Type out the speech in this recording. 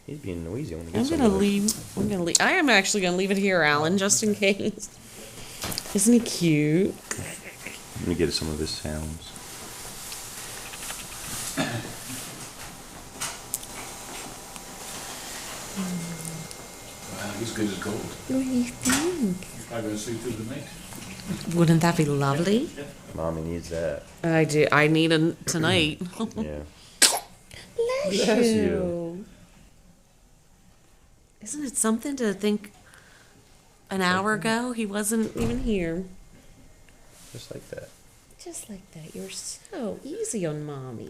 He's being noisy. I want to get I'm some gonna of it. leave. I'm gonna leave. I am actually gonna leave it here, Alan, just in case. Isn't he cute? Let me get some of his sounds. Wow, he's good as gold. What do you think? He's probably going to sleep through the night. Wouldn't that be lovely? Mommy needs that. I do. I need a tonight. Yeah. Bless Bless you. you. Isn't it something to think? An hour ago, he wasn't even here. Just like that. Just like that. You're so easy on mommy.